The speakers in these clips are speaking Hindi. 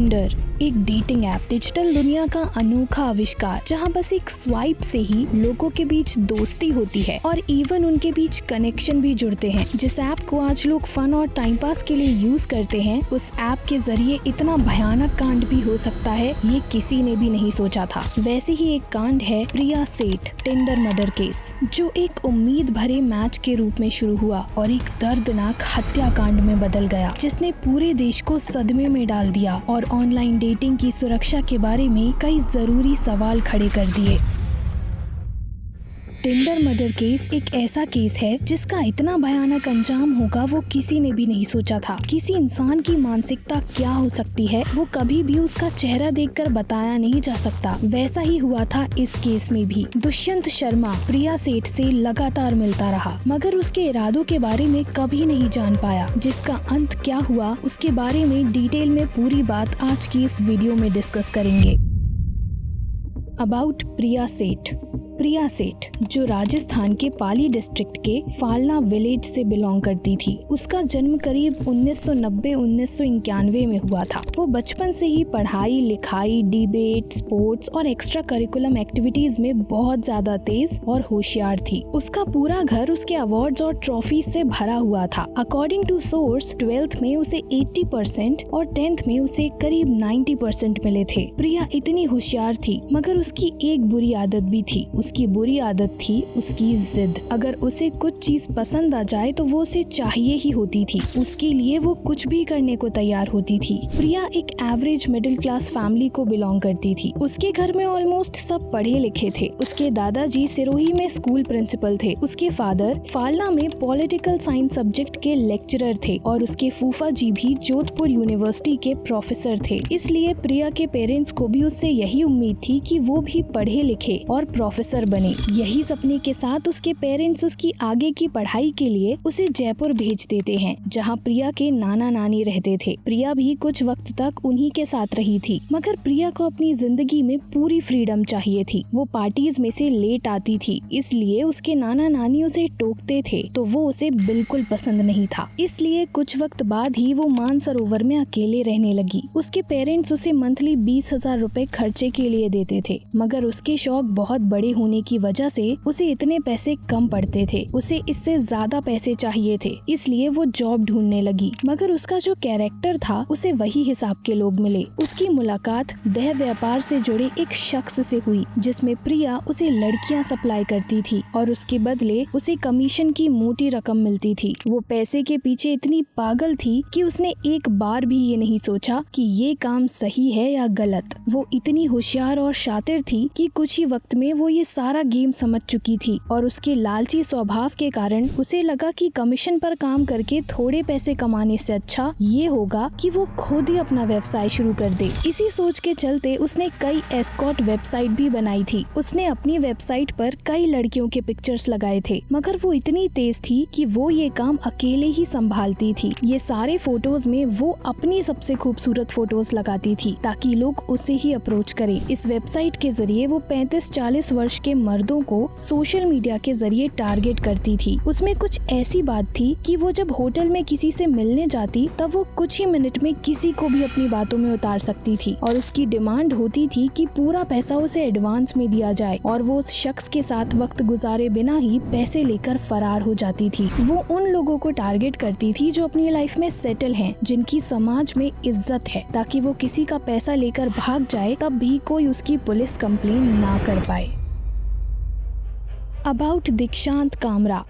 टिंडर, एक डेटिंग ऐप, डिजिटल दुनिया का अनोखा आविष्कार जहां बस एक स्वाइप से ही लोगों के बीच दोस्ती होती है और इवन उनके बीच कनेक्शन भी जुड़ते हैं। जिस ऐप को आज लोग फन और टाइम पास के लिए यूज करते हैं, उस ऐप के जरिए इतना भयानक कांड भी हो सकता है, ये किसी ने भी नहीं सोचा था। वैसे ही एक कांड है प्रिया सेठ टिंडर मर्डर केस, जो एक उम्मीद भरे मैच के रूप में शुरू हुआ और एक दर्दनाक हत्याकांड में बदल गया, जिसने पूरे देश को सदमे में डाल दिया और ऑनलाइन डेटिंग की सुरक्षा के बारे में कई जरूरी सवाल खड़े कर दिए। टिंडर मर्डर केस एक ऐसा केस है जिसका इतना भयानक अंजाम होगा वो किसी ने भी नहीं सोचा था। किसी इंसान की मानसिकता क्या हो सकती है वो कभी भी उसका चेहरा देखकर बताया नहीं जा सकता। वैसा ही हुआ था इस केस में भी। दुष्यंत शर्मा प्रिया सेठ से लगातार मिलता रहा, मगर उसके इरादों के बारे में कभी नहीं जान पाया। जिसका अंत क्या हुआ उसके बारे में डिटेल में पूरी बात आज की इस वीडियो में डिस्कस करेंगे। अबाउट प्रिया सेठ। प्रिया सेठ, जो राजस्थान के पाली डिस्ट्रिक्ट के फालना विलेज से बिलोंग करती थी, उसका जन्म करीब 1990-1991 में हुआ था। वो बचपन से ही पढ़ाई लिखाई, डिबेट, स्पोर्ट्स और एक्स्ट्रा करिकुलम एक्टिविटीज में बहुत ज्यादा तेज और होशियार थी। उसका पूरा घर उसके अवार्ड्स और ट्रॉफी से भरा हुआ था। अकॉर्डिंग टू सोर्स, 12th में उसे 80% और 10th में उसे करीब 90% मिले थे। प्रिया इतनी होशियार थी, मगर उसकी एक बुरी आदत भी थी। उसकी बुरी आदत थी उसकी जिद। अगर उसे कुछ चीज पसंद आ जाए तो वो उसे चाहिए ही होती थी। उसके लिए वो कुछ भी करने को तैयार होती थी। प्रिया एक एवरेज मिडिल क्लास फैमिली को बिलोंग करती थी। उसके घर में ऑलमोस्ट सब पढ़े लिखे थे। उसके दादाजी सिरोही में स्कूल प्रिंसिपल थे। उसके फादर फालना में पॉलिटिकल साइंस सब्जेक्ट के लेक्चरर थे और उसके फूफा जी भी जोधपुर यूनिवर्सिटी के प्रोफेसर थे। इसलिए प्रिया के पेरेंट्स को भी उससे यही उम्मीद थी कि वो भी पढ़े लिखे और प्रोफेसर बने। यही सपने के साथ उसके पेरेंट्स उसकी आगे की पढ़ाई के लिए उसे जयपुर भेज देते हैं, जहां प्रिया के नाना नानी रहते थे। प्रिया भी कुछ वक्त तक उन्हीं के साथ रही थी, मगर प्रिया को अपनी जिंदगी में पूरी फ्रीडम चाहिए थी। वो पार्टीज में से लेट आती थी, इसलिए उसके नाना नानी उसे टोकते थे, तो वो उसे बिल्कुल पसंद नहीं था। इसलिए कुछ वक्त बाद ही वो मानसरोवर में अकेले रहने लगी। उसके पेरेंट्स उसे मंथली 20,000 रुपए खर्चे के लिए देते थे, मगर उसके शौक बहुत बड़े होने की वजह से उसे इतने पैसे कम पड़ते थे। उसे इससे ज्यादा पैसे चाहिए थे, इसलिए वो जॉब ढूंढने लगी। मगर उसका जो कैरेक्टर था उसे वही हिसाब के लोग मिले। उसकी मुलाकात देह व्यापार से जुड़े एक शख्स से हुई, जिसमें प्रिया उसे लड़कियां सप्लाई करती थी और उसके बदले उसे कमीशन की मोटी रकम मिलती थी। वो पैसे के पीछे इतनी पागल थी कि उसने एक बार भी ये नहीं सोचा कि ये काम सही है या गलत। वो इतनी होशियार और शातिर थी कि कुछ ही वक्त में वो ये सारा गेम समझ चुकी थी और उसके लालची स्वभाव के कारण उसे लगा कि कमीशन पर काम करके थोड़े पैसे कमाने से अच्छा ये होगा कि वो खुद ही अपना व्यवसाय शुरू कर दे। इसी सोच के चलते उसने कई एस्कॉर्ट वेबसाइट भी बनाई थी। उसने अपनी वेबसाइट पर कई लड़कियों के पिक्चर्स लगाए थे, मगर वो इतनी तेज थी कि वो ये काम अकेले ही संभालती थी। ये सारे फोटोज में वो अपनी सबसे खूबसूरत फोटोज लगाती थी ताकि लोग उसे ही अप्रोच करें। इस वेबसाइट के जरिए वो 35-40 वर्ष के मर्दों को सोशल मीडिया के जरिए टारगेट करती थी। उसमें कुछ ऐसी बात थी कि वो जब होटल में किसी से मिलने जाती तब वो कुछ ही मिनट में किसी को भी अपनी बातों में उतार सकती थी और उसकी डिमांड होती थी कि पूरा पैसा उसे एडवांस में दिया जाए और वो उस शख्स के साथ वक्त गुजारे बिना ही पैसे लेकर फरार हो जाती थी। वो उन लोगों को टारगेट करती थी जो अपनी लाइफ में सेटल हैं, जिनकी समाज में इज्जत है, ताकि वो किसी का पैसा लेकर भाग जाए तब भी कोई उसकी पुलिस कंप्लेन ना कर पाए। अबाउट दीक्षांत कामरा।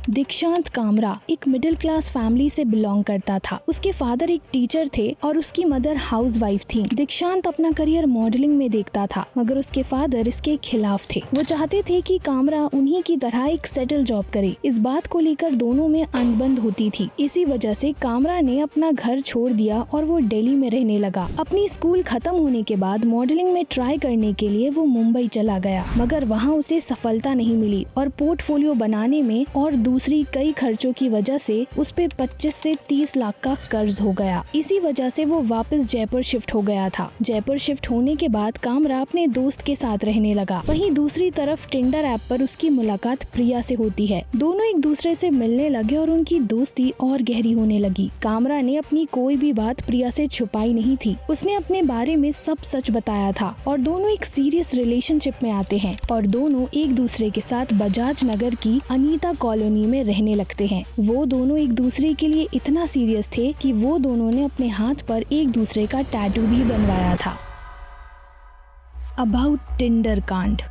दीक्षांत कामरा एक मिडिल क्लास फैमिली से बिलोंग करता था। उसके फादर एक टीचर थे और उसकी मदर हाउसवाइफ थी। दीक्षांत अपना करियर मॉडलिंग में देखता था, मगर उसके फादर इसके खिलाफ थे। वो चाहते थे कि कामरा उन्हीं की तरह एक सेटल जॉब करे। इस बात को लेकर दोनों में अनबन होती थी। इसी वजह से कामरा ने अपना घर छोड़ दिया और वो दिल्ली में रहने लगा। अपनी स्कूल खत्म होने के बाद मॉडलिंग में ट्राई करने के लिए वो मुंबई चला गया, मगर वहाँ उसे सफलता नहीं मिली और पोर्टफोलियो बनाने में और दूसरी कई खर्चों की वजह से उस पे 25 से 30 लाख का कर्ज हो गया। इसी वजह से वो वापस जयपुर शिफ्ट हो गया था। जयपुर शिफ्ट होने के बाद कामरा अपने दोस्त के साथ रहने लगा। वहीं दूसरी तरफ टिंडर ऐप पर उसकी मुलाकात प्रिया से होती है। दोनों एक दूसरे से मिलने लगे और उनकी दोस्ती और गहरी होने लगी। कामरा ने अपनी कोई भी बात प्रिया से छुपाई नहीं थी। उसने अपने बारे में सब सच बताया था और दोनों एक सीरियस रिलेशनशिप में आते हैं और दोनों एक दूसरे के साथ बजाज नगर की अनीता कॉलोनी में रहने लगते हैं। वो दोनों एक दूसरे के लिए इतना सीरियस थे कि वो दोनों ने अपने हाथ पर एक दूसरे का टैटू भी बनवाया था। अबाउट टिंडर कांड।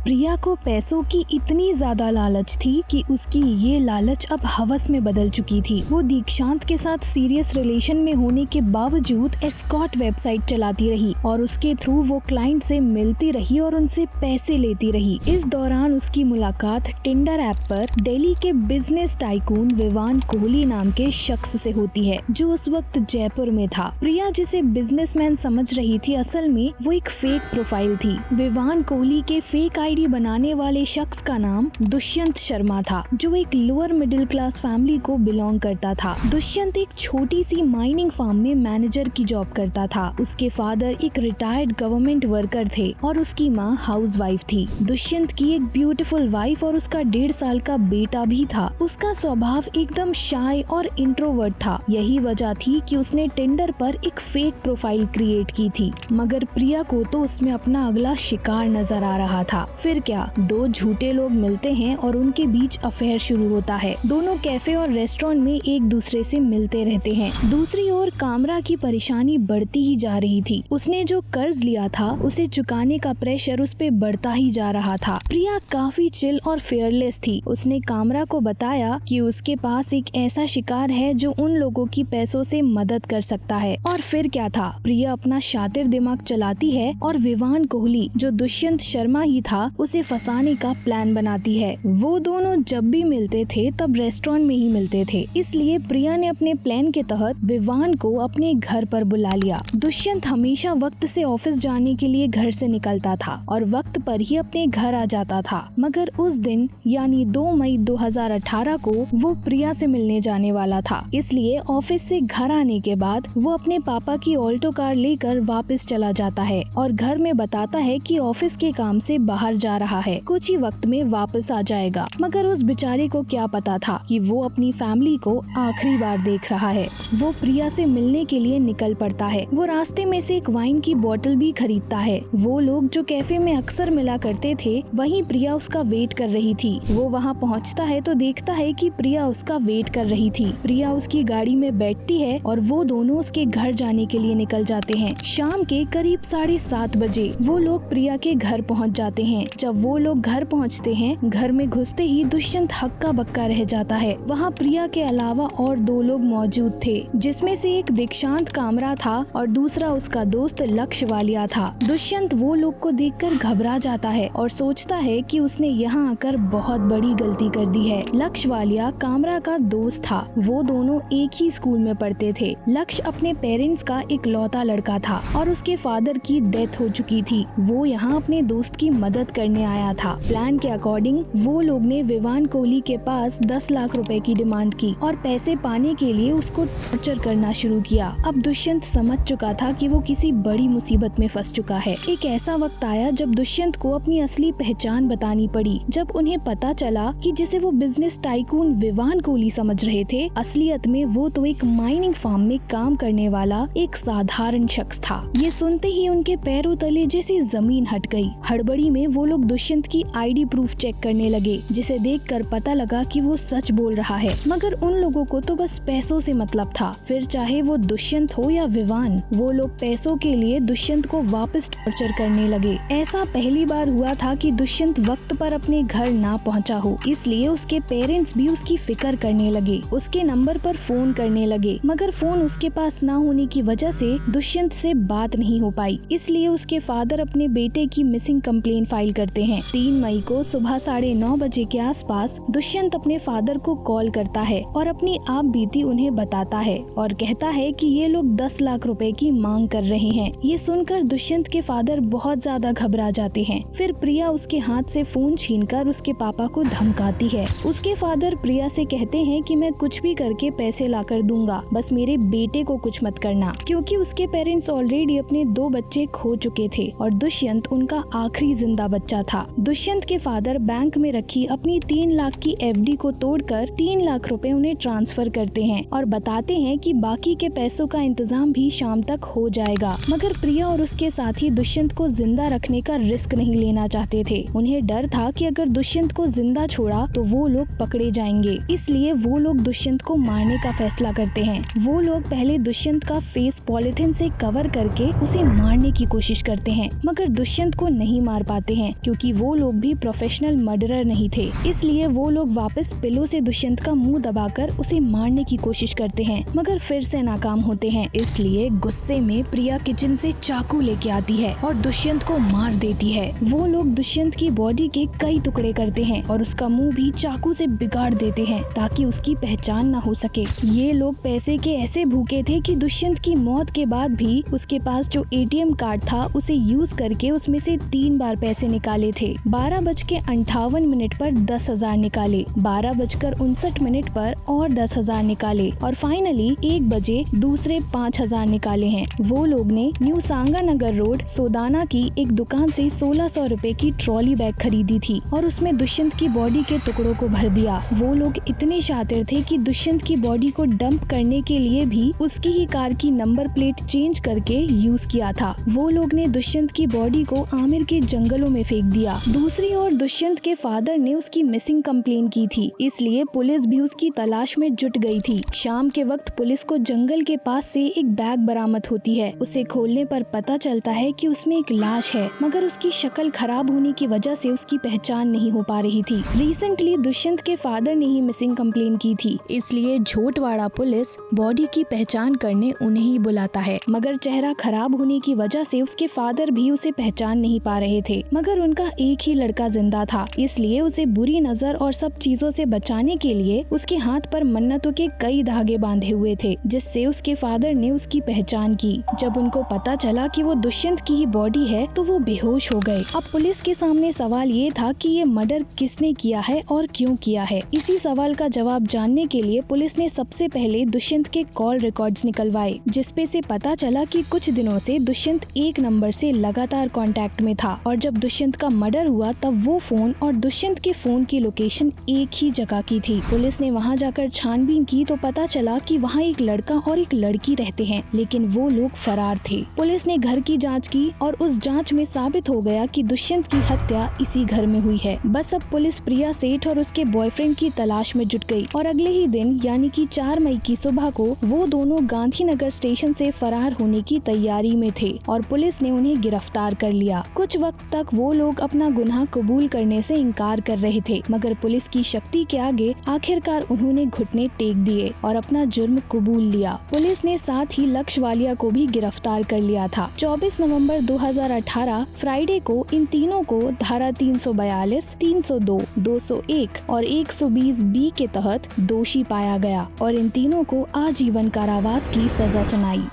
प्रिया को पैसों की इतनी ज्यादा लालच थी कि उसकी ये लालच अब हवस में बदल चुकी थी। वो दीक्षांत के साथ सीरियस रिलेशन में होने के बावजूद एस्कॉर्ट वेबसाइट चलाती रही और उसके थ्रू वो क्लाइंट से मिलती रही और उनसे पैसे लेती रही। इस दौरान उसकी मुलाकात टिंडर ऐप पर दिल्ली के बिजनेस टाइकून विवान कोहली नाम के शख्स से होती है, जो उस वक्त जयपुर में था। प्रिया जिसे बिजनेसमैन समझ रही थी, असल में वो एक फेक प्रोफाइल थी। विवान कोहली के फेक आईडी बनाने वाले शख्स का नाम दुष्यंत शर्मा था, जो एक लोअर मिडिल क्लास फैमिली को बिलोंग करता था। दुष्यंत एक छोटी सी माइनिंग फार्म में मैनेजर की जॉब करता था। उसके फादर एक रिटायर्ड गवर्नमेंट वर्कर थे और उसकी माँ हाउसवाइफ थी। दुष्यंत की एक ब्यूटीफुल वाइफ और उसका 1.5 साल का बेटा भी था। उसका स्वभाव एकदम शाय और इंट्रोवर्ट था। यही वजह थी कि उसने टिंडर पर एक फेक प्रोफाइल क्रिएट की थी, मगर प्रिया को तो उसमें अपना अगला शिकार नजर आ रहा था। फिर क्या, 2 झूठे लोग मिलते हैं और उनके बीच अफेयर शुरू होता है। दोनों कैफे और रेस्टोरेंट में एक दूसरे से मिलते रहते हैं। दूसरी ओर कामरा की परेशानी बढ़ती ही जा रही थी। उसने जो कर्ज लिया था उसे चुकाने का प्रेशर उस पे बढ़ता ही जा रहा था। प्रिया काफी चिल और फेयरलेस थी। उसने कामरा को बताया कि उसके पास एक ऐसा शिकार है जो उन लोगों की पैसों से मदद कर सकता है। और फिर क्या था, प्रिया अपना शातिर दिमाग चलाती है और विवान कोहली, जो दुष्यंत शर्मा ही था, उसे फंसाने का प्लान बनाती है। वो दोनों जब भी मिलते थे तब रेस्टोरेंट में ही मिलते थे, इसलिए प्रिया ने अपने प्लान के तहत विवान को अपने घर पर बुला लिया। दुष्यंत हमेशा वक्त से ऑफिस जाने के लिए घर से निकलता था और वक्त पर ही अपने घर आ जाता था, मगर उस दिन यानी 2 मई 2018 को वो प्रिया से मिलने जाने वाला था। इसलिए ऑफिस से घर आने के बाद वो अपने पापा की ऑल्टो कार लेकर वापस चला जाता है और घर में बताता है कि ऑफिस के काम से बाहर जा रहा है, कुछ ही वक्त में वापस आ जाएगा। मगर उस बेचारे को क्या पता था कि वो अपनी फैमिली को आखिरी बार देख रहा है। वो प्रिया से मिलने के लिए निकल पड़ता है। वो रास्ते में से एक वाइन की बोतल भी खरीदता है। वो लोग जो कैफे में अक्सर मिला करते थे, वहीं प्रिया उसका वेट कर रही थी। वो वहाँ पहुँचता है तो देखता है कि प्रिया उसका वेट कर रही थी। प्रिया उसकी गाड़ी में बैठती है और वो दोनों उसके घर जाने के लिए निकल जाते हैं। शाम के करीब 7:30 बजे वो लोग प्रिया के घर पहुँच जाते हैं। जब वो लोग घर पहुंचते हैं, घर में घुसते ही दुष्यंत हक्का बक्का रह जाता है। वहाँ प्रिया के अलावा और 2 लोग मौजूद थे, जिसमें से एक दीक्षांत कामरा था और दूसरा उसका दोस्त लक्ष्य वालिया था। दुष्यंत वो लोग को देखकर घबरा जाता है और सोचता है कि उसने यहाँ आकर बहुत बड़ी गलती कर दी है। लक्ष्य वालिया कामरा का दोस्त था। वो दोनों एक ही स्कूल में पढ़ते थे। लक्ष्य अपने पेरेंट्स का इकलौता लड़का था और उसके फादर की डेथ हो चुकी थी। वो यहाँ अपने दोस्त की मदद करने आया था। प्लान के अकॉर्डिंग वो लोग ने विवान कोहली के पास 10 लाख रुपए की डिमांड की और पैसे पाने के लिए उसको टॉर्चर करना शुरू किया। अब दुष्यंत समझ चुका था कि वो किसी बड़ी मुसीबत में फंस चुका है। एक ऐसा वक्त आया जब दुष्यंत को अपनी असली पहचान बतानी पड़ी। जब उन्हें पता चला कि जिसे वो बिजनेस टाइकून विवान कोहली समझ रहे थे, असलियत में वो तो एक माइनिंग फार्म में काम करने वाला एक साधारण शख्स था। ये सुनते ही उनके पैरों तले जैसी जमीन हट गई। हड़बड़ी में वो लोग दुष्यंत की आईडी प्रूफ चेक करने लगे, जिसे देखकर पता लगा कि वो सच बोल रहा है। मगर उन लोगों को तो बस पैसों से मतलब था। फिर चाहे वो दुष्यंत हो या विवान, वो लोग पैसों के लिए दुष्यंत को वापस टॉर्चर करने लगे। ऐसा पहली बार हुआ था कि दुष्यंत वक्त पर अपने घर ना पहुंचा हो, इसलिए उसके पेरेंट्स भी उसकी फिक्र करने लगे। उसके नंबर पर फोन करने लगे, मगर फोन उसके पास ना होने की वजह से दुष्यंत से बात नहीं हो पाई। इसलिए उसके फादर अपने बेटे की मिसिंग कंप्लेन फाइल करते हैं। 3 मई को सुबह 9:30 बजे के आसपास दुष्यंत अपने फादर को कॉल करता है और अपनी आप बीती उन्हें बताता है और कहता है कि ये लोग 10 लाख रुपए की मांग कर रहे हैं। ये सुनकर दुष्यंत के फादर बहुत ज्यादा घबरा जाते हैं। फिर प्रिया उसके हाथ से फोन छीनकर उसके पापा को धमकाती है। उसके फादर प्रिया से कहते हैं कि मैं कुछ भी करके पैसे लाकर दूंगा, बस मेरे बेटे को कुछ मत करना, क्योंकि उसके पेरेंट्स ऑलरेडी अपने 2 बच्चे खो चुके थे और दुष्यंत उनका आखिरी जिंदा बच्चा था। दुष्यंत के फादर बैंक में रखी अपनी 3 लाख की एफडी को तोड़कर 3 लाख रुपए उन्हें ट्रांसफर करते हैं और बताते हैं कि बाकी के पैसों का इंतजाम भी शाम तक हो जाएगा। मगर प्रिया और उसके साथी दुष्यंत को जिंदा रखने का रिस्क नहीं लेना चाहते थे। उन्हें डर था कि अगर दुष्यंत को जिंदा छोड़ा तो वो लोग पकड़े जाएंगे, इसलिए वो लोग दुष्यंत को मारने का फैसला करते हैं। वो लोग पहले दुष्यंत का फेस पॉलिथीन से कवर करके उसे मारने की कोशिश करते हैं, मगर दुष्यंत को नहीं मार पाते हैं क्योंकि वो लोग भी प्रोफेशनल मर्डरर नहीं थे। इसलिए वो लोग वापस पिलो से दुष्यंत का मुंह दबाकर उसे मारने की कोशिश करते हैं, मगर फिर से नाकाम होते हैं। इसलिए गुस्से में प्रिया किचन से चाकू लेके आती है और दुष्यंत को मार देती है। वो लोग दुष्यंत की बॉडी के कई टुकड़े करते हैं और उसका मुंह भी चाकू से बिगाड़ देते हैं ताकि उसकी पहचान न हो सके। ये लोग पैसे के ऐसे भूखे थे कि दुष्यंत की मौत के बाद भी उसके पास जो एटीएम कार्ड था उसे यूज करके उसमें से 3 बार पैसे निकाले थे। 12:58 पर 10,000 निकाले, 12:59 पर और 10,000 निकाले और फाइनली 1 बजे दूसरे 5,000 निकाले हैं। वो लोग ने न्यू सांगानगर रोड सोदाना की एक दुकान से 1600 रुपए की ट्रॉली बैग खरीदी थी और उसमें दुष्यंत की बॉडी के टुकड़ों को भर दिया। वो लोग इतने शातिर थे कि दुष्यंत की बॉडी को डंप करने के लिए भी उसकी ही कार की नंबर प्लेट चेंज करके यूज किया था। वो लोग ने दुष्यंत की बॉडी को आमिर के जंगलों में फेंक दिया। दूसरी ओर दुष्यंत के फादर ने उसकी मिसिंग कंप्लेन की थी, इसलिए पुलिस भी उसकी तलाश में जुट गई थी। शाम के वक्त पुलिस को जंगल के पास से एक बैग बरामद होती है। उसे खोलने पर पता चलता है कि उसमें एक लाश है, मगर उसकी शक्ल खराब होने की वजह से उसकी पहचान नहीं हो पा रही थी। रिसेंटली दुष्यंत के फादर ने ही मिसिंग कंप्लेन की थी, इसलिए झोटवाड़ा पुलिस बॉडी की पहचान करने उन्हें ही बुलाता है, मगर चेहरा खराब होने की वजह से उसके फादर भी उसे पहचान नहीं पा रहे थे। मगर उनका एक ही लड़का जिंदा था, इसलिए उसे बुरी नजर और सब चीजों से बचाने के लिए उसके हाथ पर मन्नतों के कई धागे बांधे हुए थे, जिससे उसके फादर ने उसकी पहचान की। जब उनको पता चला कि वो दुष्यंत की ही बॉडी है तो वो बेहोश हो गए। अब पुलिस के सामने सवाल ये था कि ये मर्डर किसने किया है और क्यों किया है। इसी सवाल का जवाब जानने के लिए पुलिस ने सबसे पहले दुष्यंत के कॉल रिकॉर्ड्स निकलवाए, जिसपे से पता चला कि कुछ दिनों से दुष्यंत एक नंबर से लगातार कांटेक्ट में था और जब दुष्यंत का मर्डर हुआ तब वो फोन और दुष्यंत के फोन की लोकेशन एक ही जगह की थी। पुलिस ने वहां जाकर छानबीन की तो पता चला कि वहां एक लड़का और एक लड़की रहते हैं, लेकिन वो लोग फरार थे। पुलिस ने घर की जांच की और उस जांच में साबित हो गया कि दुष्यंत की हत्या इसी घर में हुई है। बस अब पुलिस प्रिया सेठ और उसके बॉयफ्रेंड की तलाश में जुट गई और अगले ही दिन यानी कि 4 मई की सुबह को वो दोनों गांधीनगर स्टेशन से फरार होने की तैयारी में थे और पुलिस ने उन्हें गिरफ्तार कर लिया। कुछ वक्त तक वो लोग अपना गुनाह कबूल करने से इनकार कर रहे थे, मगर पुलिस की शक्ति के आगे आखिरकार उन्होंने घुटने टेक दिए और अपना जुर्म कबूल लिया। पुलिस ने साथ ही लक्ष्य वालिया को भी गिरफ्तार कर लिया था। 24 नवंबर 2018 फ्राइडे को इन तीनों को धारा 342, 302, 201 और 120B के तहत दोषी पाया गया और इन तीनों को आजीवन कारावास की सजा सुनाई।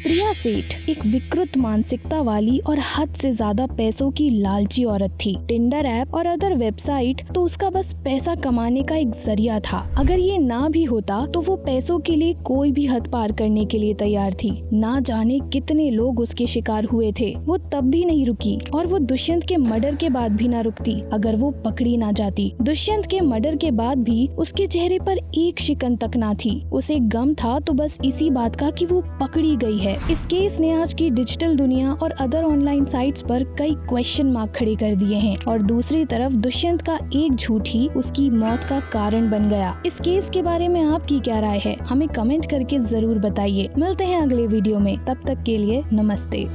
प्रिया सेठ एक विकृत मानसिकता वाली और हद से ज्यादा पैसों की लालची औरत थी। टिंडर ऐप और अदर वेबसाइट तो उसका बस पैसा कमाने का एक जरिया था। अगर ये ना भी होता तो वो पैसों के लिए कोई भी हद पार करने के लिए तैयार थी। ना जाने कितने लोग उसके शिकार हुए थे। वो तब भी नहीं रुकी और वो दुष्यंत के मर्डर के बाद भी ना रुकती अगर वो पकड़ी ना जाती। दुष्यंत के मर्डर के बाद भी उसके चेहरे पर एक शिकन तक ना थी। उसे गम था तो बस इसी बात का कि वो पकड़ी गई है। इस केस ने आज की डिजिटल दुनिया और अदर ऑनलाइन साइट्स पर कई क्वेश्चन मार्क खड़े कर दिए हैं और दूसरी तरफ दुष्यंत का एक झूठ ही उसकी मौत का कारण बन गया। इस केस के बारे में आपकी क्या राय है, हमें कमेंट करके जरूर बताइए। मिलते हैं अगले वीडियो में, तब तक के लिए नमस्ते।